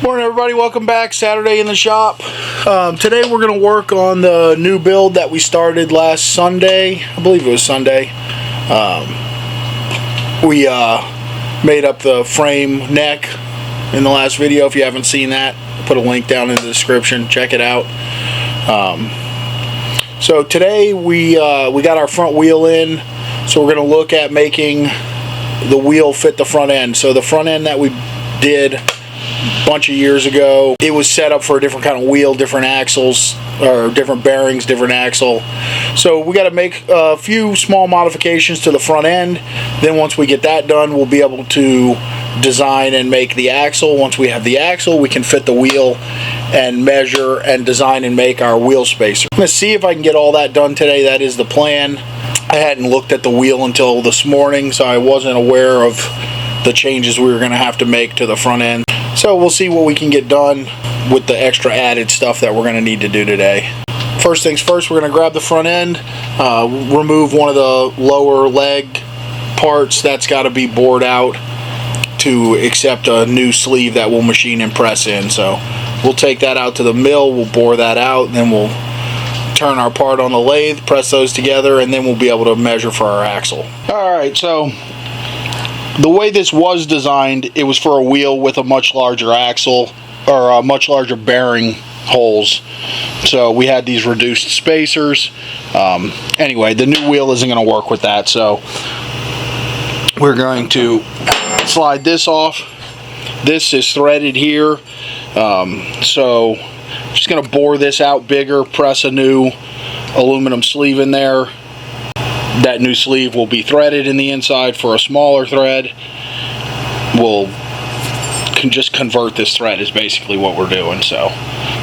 Morning everybody, welcome back. Saturday in the shop. Today we're going to work on the new build that we started last Sunday. I believe it was Sunday. We made up the frame neck in the last video. If you haven't seen that, I'll put a link down in the description. Check it out. So today we got our front wheel in. So we're going to look at making the wheel fit the front end. So the front end that we did a bunch of years ago, it was set up for a different kind of wheel, different axles, or different bearings, different axle. So we got to make a few small modifications to the front end. Then once we get that done, we'll be able to design and make the axle. Once we have the axle, we can fit the wheel and measure and design and make our wheel spacer. I'm going to see if I can get all that done today. That is the plan. I hadn't looked at the wheel until this morning, so I wasn't aware of the changes we were going to have to make to the front end. So we'll see what we can get done with the extra added stuff that we're going to need to do today. First things first, we're going to grab the front end, remove one of the lower leg parts that's got to be bored out to accept a new sleeve that we'll machine and press in. So we'll take that out to the mill, we'll bore that out, and then we'll turn our part on the lathe, press those together, and then we'll be able to measure for our axle. Alright, so the way this was designed, it was for a wheel with a much larger axle, or a much larger bearing holes. So we had these reduced spacers. Anyway, the new wheel isn't going to work with that, so we're going to slide this off. This is threaded here, so I'm just going to bore this out bigger, press a new aluminum sleeve in there. That new sleeve will be threaded in the inside for a smaller thread. We'll just convert this thread is basically what we're doing, so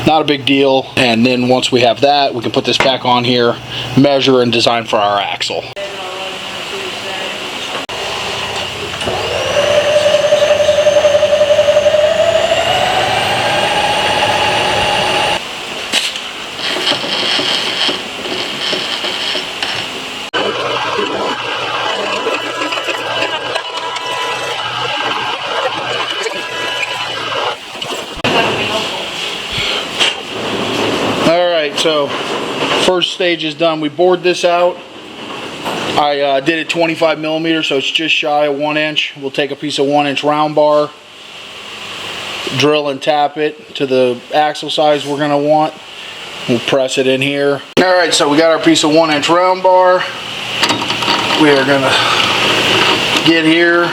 not a big deal. And then once we have that, we can put this back on here, measure and design for our axle. So first stage is done. We bored this out. I did it 25 millimeters, so it's just shy of 1 inch. We'll take a piece of 1 inch round bar, drill and tap it to the axle size we're going to want. We'll press it in here. Alright, so we got our piece of 1 inch round bar. We are going to get here.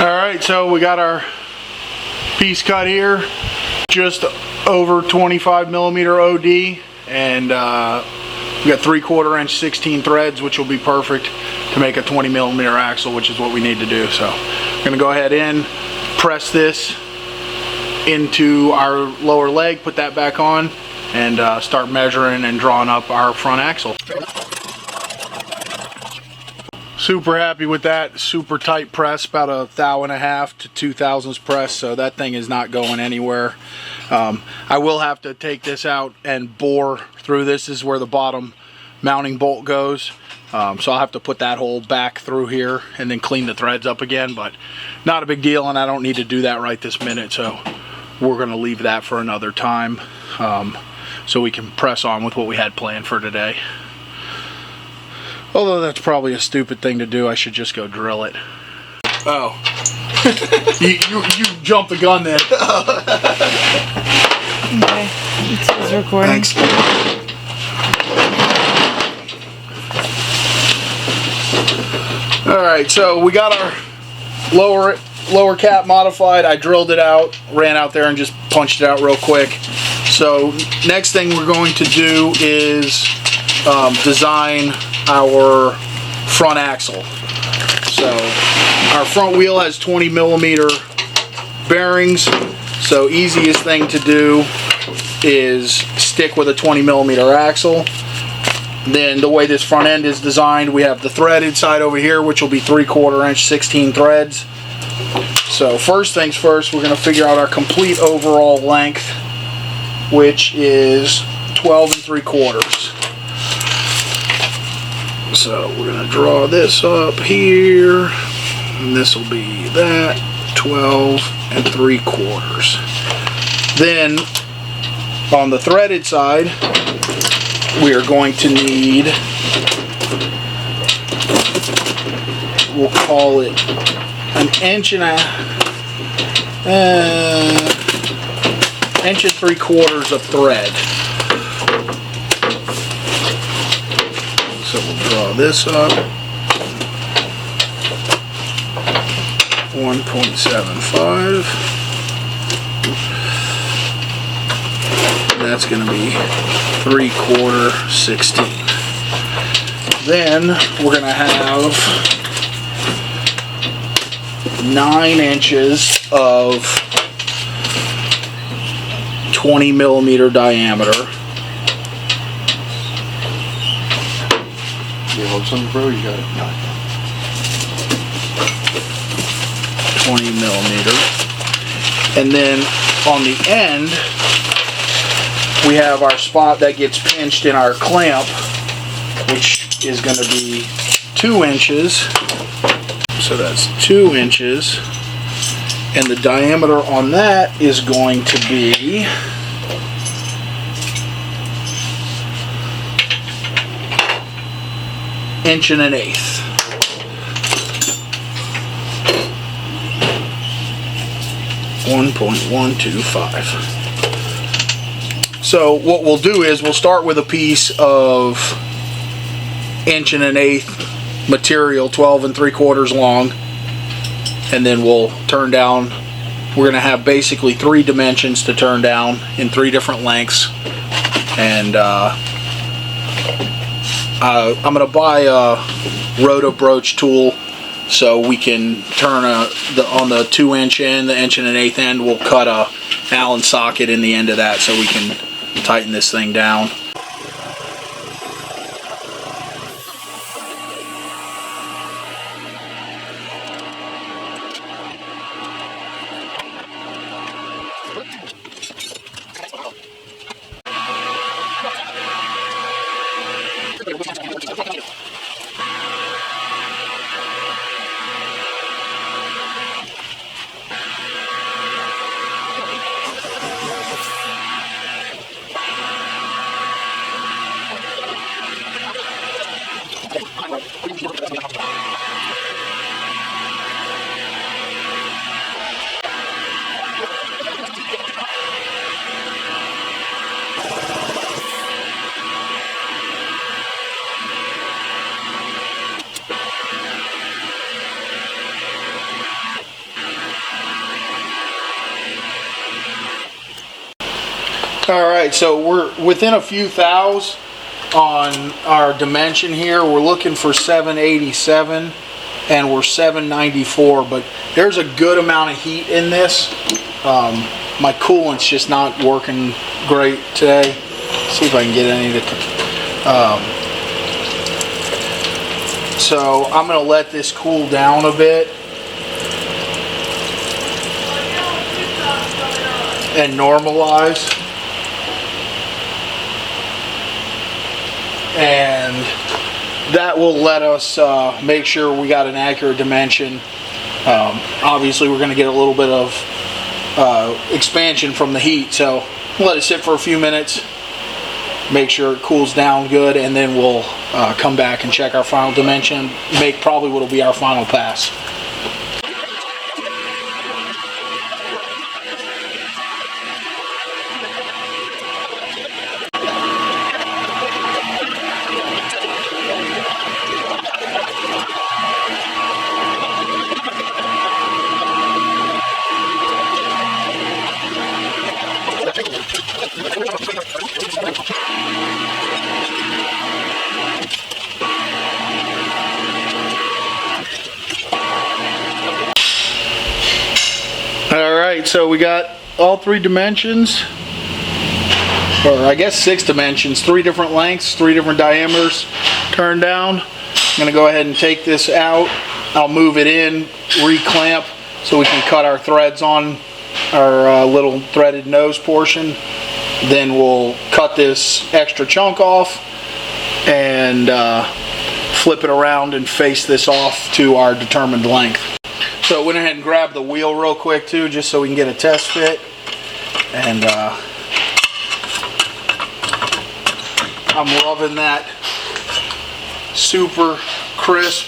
Alright, so we got our piece cut here, just over 25 millimeter OD, and we got 3/4 inch 16 threads, which will be perfect to make a 20 millimeter axle, which is what we need to do. So I'm going to go ahead and press this into our lower leg, put that back on, and start measuring and drawing up our front axle. Super happy with that. Super tight press, about 1,500 to 2,000 press, so that thing is not going anywhere. I will have to take this out and bore through this. This is where the bottom mounting bolt goes, so I'll have to put that hole back through here and then clean the threads up again, but not a big deal, and I don't need to do that right this minute, so we're going to leave that for another time, so we can press on with what we had planned for today. Although that's probably a stupid thing to do. I should just go drill it. Oh. you jumped the gun then. Okay, it's recording. Thanks. Alright, so we got our lower cap modified. I drilled it out, ran out there and just punched it out real quick. So next thing we're going to do is design our front axle. So our front wheel has 20mm bearings, so easiest thing to do is stick with a 20mm axle. Then the way this front end is designed, we have the threaded side over here, which will be 3/4 inch 16 threads. So first things first, we're going to figure out our complete overall length, which is 12 3/4. So we're going to draw this up here, and this will be that, 12 3/4. Then on the threaded side, we are going to need, we'll call it an inch and 3/4 of thread. So we'll draw this up, 1.75. That's going to be 3/4 16. Then we're going to have 9 inches of 20mm diameter. You hold something, bro? You got it. 20mm. And then on the end, we have our spot that gets pinched in our clamp, which is going to be 2 inches. So that's 2 inches. And the diameter on that is going to be 1 1/8. .125. So what we'll do is we'll start with a piece of 1 1/8 material, 12 3/4 long, and then we'll turn down. We're going to have basically 3 dimensions to turn down in 3 different lengths, and I'm going to buy a roto broach tool so we can turn on the 2 inch end, the 1 1/8 end. We'll cut a Allen socket in the end of that so we can tighten this thing down. Alright, so we're within a few thous on our dimension here. We're looking for 787 and we're 794, but there's a good amount of heat in this. My coolant's just not working great today. See if I can get any of it. So I'm going to let this cool down a bit and normalize. And that will let us make sure we got an accurate dimension. Obviously we're going to get a little bit of expansion from the heat, so let it sit for a few minutes, make sure it cools down good, and then we'll come back and check our final dimension, make probably what will be our final pass. Alright, so we got all 3 dimensions, or I guess 6 dimensions, 3 different lengths, 3 different diameters turned down. I'm going to go ahead and take this out. I'll move it in, reclamp, so we can cut our threads on our little threaded nose portion. Then we'll cut this extra chunk off and flip it around and face this off to our determined length. So I went ahead and grabbed the wheel real quick too, just so we can get a test fit. And I'm loving that super crisp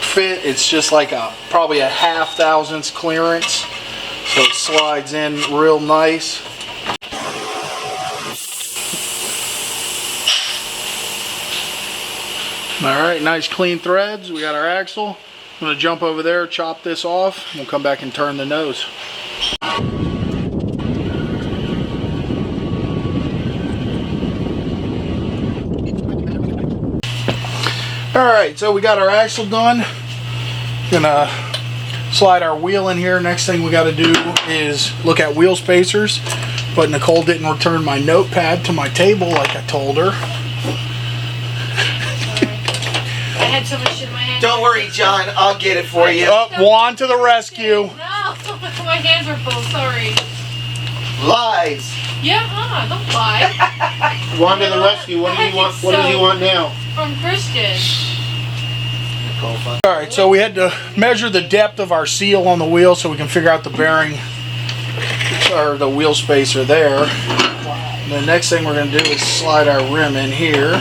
fit. It's just like probably a 1/2 thousandths clearance, so it slides in real nice. Alright, nice clean threads. We got our axle. I'm going to jump over there, chop this off, and we'll come back and turn the nose. Alright, so we got our axle done. Gonna slide our wheel in here. Next thing we got to do is look at wheel spacers. But Nicole didn't return my notepad to my table like I told her. I had so much shit in my hand. Don't worry, John. I'll get it for you. Oh, Juan to the rescue. No, my hands are full. Sorry. Lies. Yeah, don't lie. Juan to the rescue. What does he want? What does he want now? From Christian. Alright, so we had to measure the depth of our seal on the wheel so we can figure out the bearing or the wheel spacer there. And the next thing we're going to do is slide our rim in here.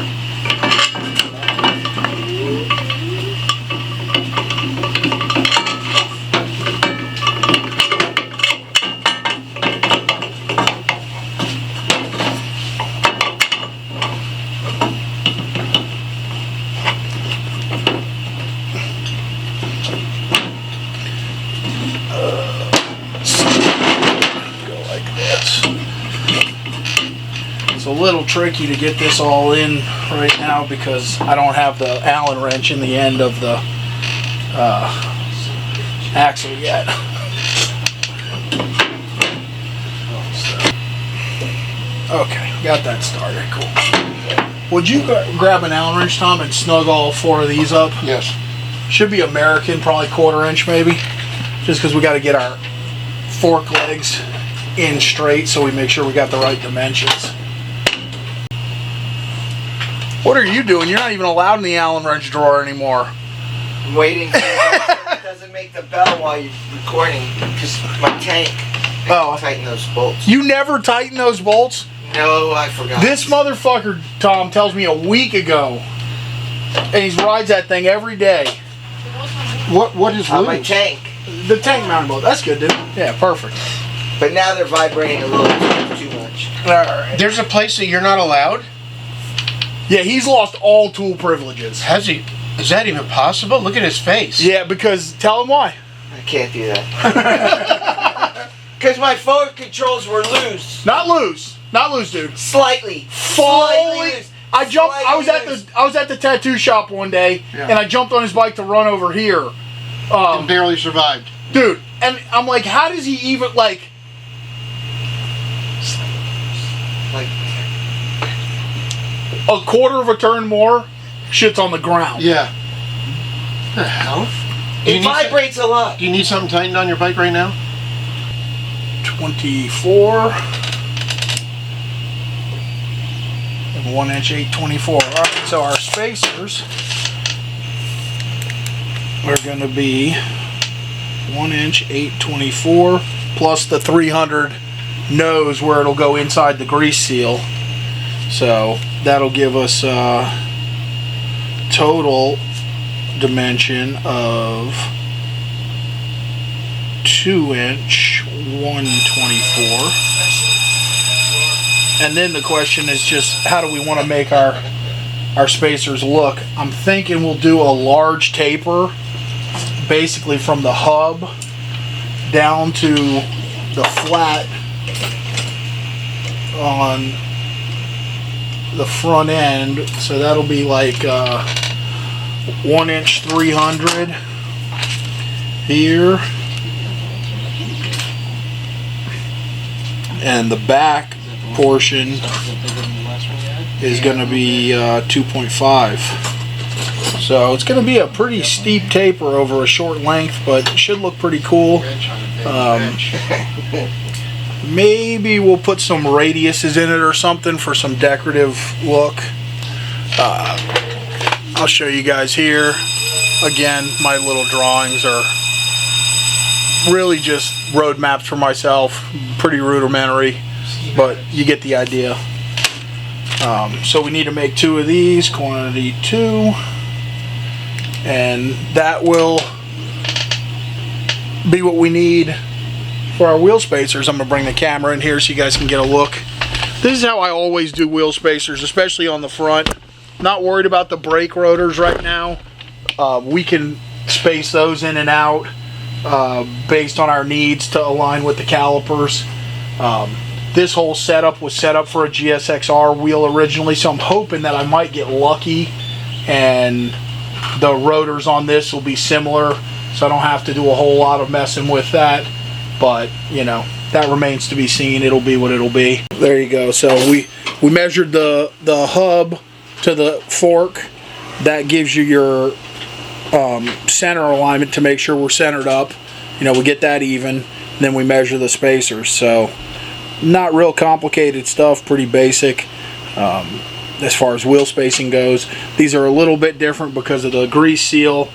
It's a little tricky to get this all in right now because I don't have the Allen wrench in the end of the axle yet. Okay, got that started. Cool. Would you grab an Allen wrench, Tom, and snug all 4 of these up? Yes. Should be American, probably 1/4 inch maybe, just because we got to get our fork legs in straight so we make sure we got the right dimensions. What are you doing? You're not even allowed in the Allen wrench drawer anymore. I'm waiting. It doesn't make the bell while you're recording because my tank. Oh. Tighten those bolts. You never tighten those bolts? No, I forgot. This motherfucker, Tom, tells me a week ago, and he rides that thing every day. What is my loose? tank. The tank mounting bolt. That's good, dude. Yeah, perfect. But now they're vibrating a little too much. All right. There's a place that you're not allowed? Yeah, he's lost all tool privileges. Has he? Is that even possible? Look at his face. Yeah, because tell him why. I can't do that. Because my forward controls were loose. Not loose. Not loose, dude. Slightly. Slightly loose. I jumped. I was Slightly at the tattoo shop one day, Yeah. and I jumped on his bike to run over here. And barely survived. Dude, and I'm like, how does he even like? Like, 1/4 of a turn more, shit's on the ground. Yeah. The hell? it vibrates a lot. Do you need something tightened on your bike right now? 24 and 1" 8/24. All right, so our spacers are going to be 1" 8/24 plus the 300 nose where it'll go inside the grease seal. So that'll give us a total dimension of 2" 1/24. And then the question is just how do we want to make our spacers look? I'm thinking we'll do a large taper basically from the hub down to the flat on the front end, so that'll be like 1" 300 here, and the back portion is going to be 2.5. So it's going to be a pretty steep taper over a short length, but it should look pretty cool. Maybe we'll put some radiuses in it or something for some decorative look. I'll show you guys here. Again, my little drawings are really just road maps for myself. Pretty rudimentary, but you get the idea. So we need to make 2 of these, quantity 2, and that will be what we need for our wheel spacers. I'm going to bring the camera in here so you guys can get a look. This is how I always do wheel spacers, especially on the front. Not worried about the brake rotors right now. We can space those in and out based on our needs to align with the calipers. This whole setup was set up for a GSXR wheel originally, so I'm hoping that I might get lucky and the rotors on this will be similar, so I don't have to do a whole lot of messing with that. But you know, that remains to be seen. It'll be what it'll be. There you go. So we measured the hub to the fork. That gives you your center alignment to make sure we're centered up. You know, we get that even. Then we measure the spacers. So not real complicated stuff, pretty basic as far as wheel spacing goes. These are a little bit different because of the grease seal.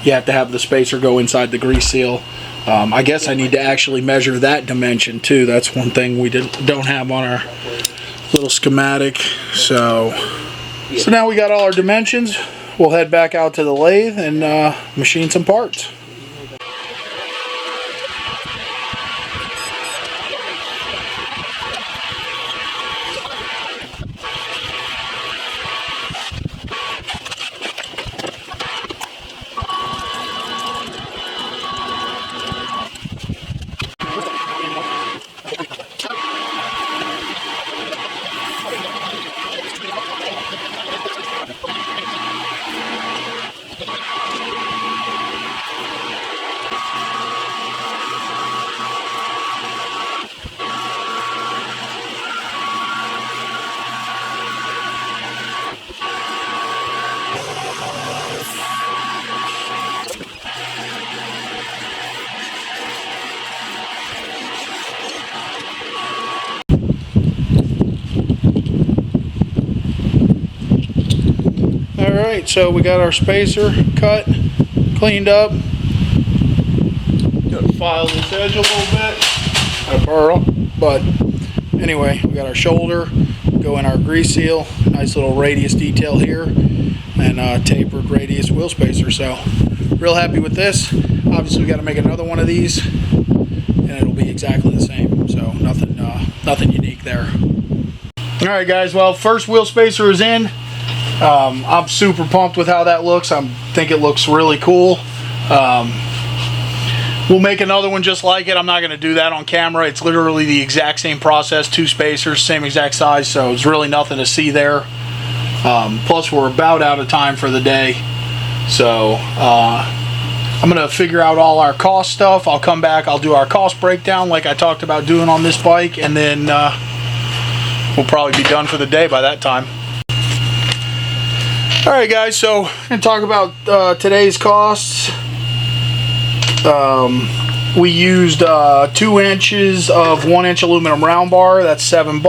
You have to have the spacer go inside the grease seal. I guess I need to actually measure that dimension too. That's one thing we don't have on our little schematic. So now we got all our dimensions. We'll head back out to the lathe and machine some parts. Alright, so we got our spacer cut, cleaned up. Got to file this edge a little bit. Got a burl, but anyway, we got our shoulder, go in our grease seal, nice little radius detail here, and tapered radius wheel spacer. So, real happy with this. Obviously, we got to make another one of these, and it'll be exactly the same. So, nothing unique there. Alright guys, well, first wheel spacer is in. I'm super pumped with how that looks. I think it looks really cool. We'll make another one just like it. I'm not going to do that on camera. It's literally the exact same process, 2 spacers, same exact size, so it's really nothing to see there. Plus we're about out of time for the day, so I'm going to figure out all our cost stuff. I'll come back, I'll do our cost breakdown like I talked about doing on this bike, and then we'll probably be done for the day by that time. Alright guys, so I'm going to talk about today's costs. We used 2 inches of 1-inch aluminum round bar. That's $7. I'm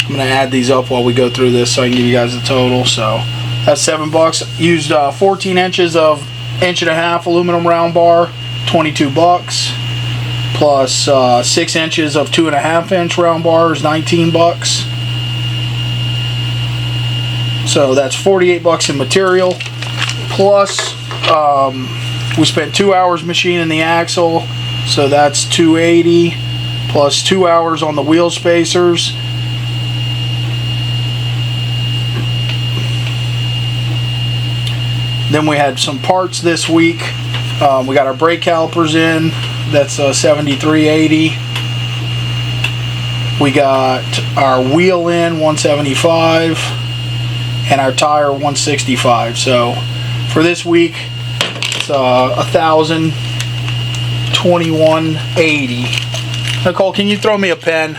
going to add these up while we go through this so I can give you guys the total. So that's $7. Used 14 inches of 1.5-inch aluminum round bar, $22. Plus 6 inches of 2.5-inch round bars, $19. So that's $48 in material. Plus we spent 2 hours machining the axle, so that's $280, plus 2 hours on the wheel spacers. Then we had some parts this week. We got our brake calipers in. That's $73.80. We got our wheel in, $175, and our tire, $165. So for this week, it's $1,021.80. Nicole, can you throw me a pen?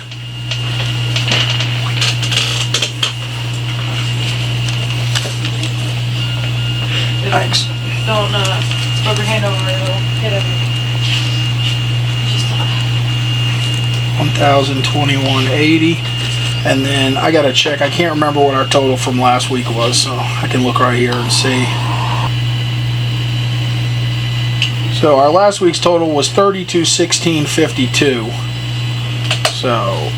Thanks. Don't rub your hand over it. It'll hit everything. Just 1,021.80, and then I gotta check. I can't remember what our total from last week was, so I can look right here and see. So our last week's total was 3216.52. So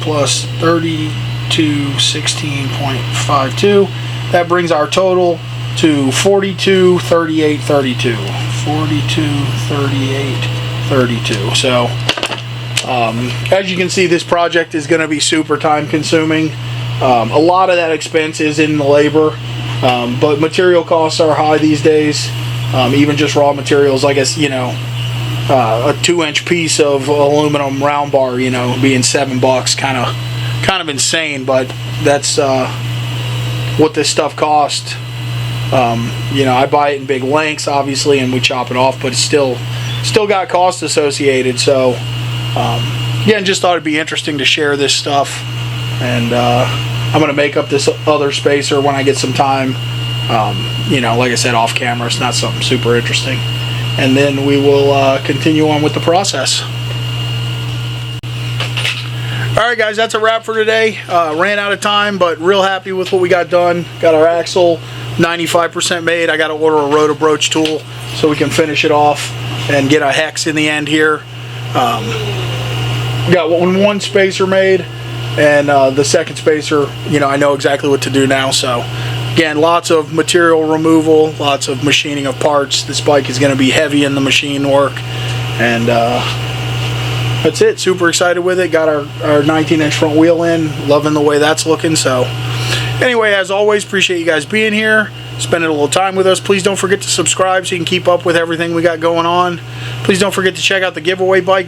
plus 3216.52, that brings our total to 4238.32. 4238.32. So as you can see, this project is going to be super time consuming. A lot of that expense is in the labor, but material costs are high these days. Even just raw materials, I guess, you know, a 2-inch piece of aluminum round bar, you know, being $7, kind of insane, but that's what this stuff costs. You know, I buy it in big lengths, obviously, and we chop it off, but it's still got costs associated. So again, just thought it'd be interesting to share this stuff, and I'm gonna make up this other spacer when I get some time. You know, like I said, off camera. It's not something super interesting, and then we will continue on with the process. Alright guys, that's a wrap for today. Ran out of time, but real happy with what we got done. Got our axle 95% made. I got to order a roto broach tool so we can finish it off and get a hex in the end here. Got one spacer made, and the second spacer, you know, I know exactly what to do now. So again, lots of material removal, lots of machining of parts. This bike is going to be heavy in the machine work, and that's it. Super excited with it. Got our 19-inch front wheel in. Loving the way that's looking. So anyway, as always, appreciate you guys being here, spending a little time with us. Please don't forget to subscribe so you can keep up with everything we got going on. Please don't forget to check out the giveaway bike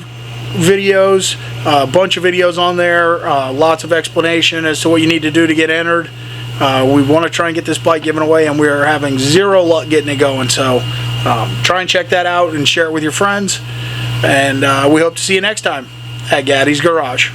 videos. A bunch of videos on there. Lots of explanation as to what you need to do to get entered. We want to try and get this bike given away, and we are having zero luck getting it going. So try and check that out and share it with your friends. And we hope to see you next time at Gaddy's Garage.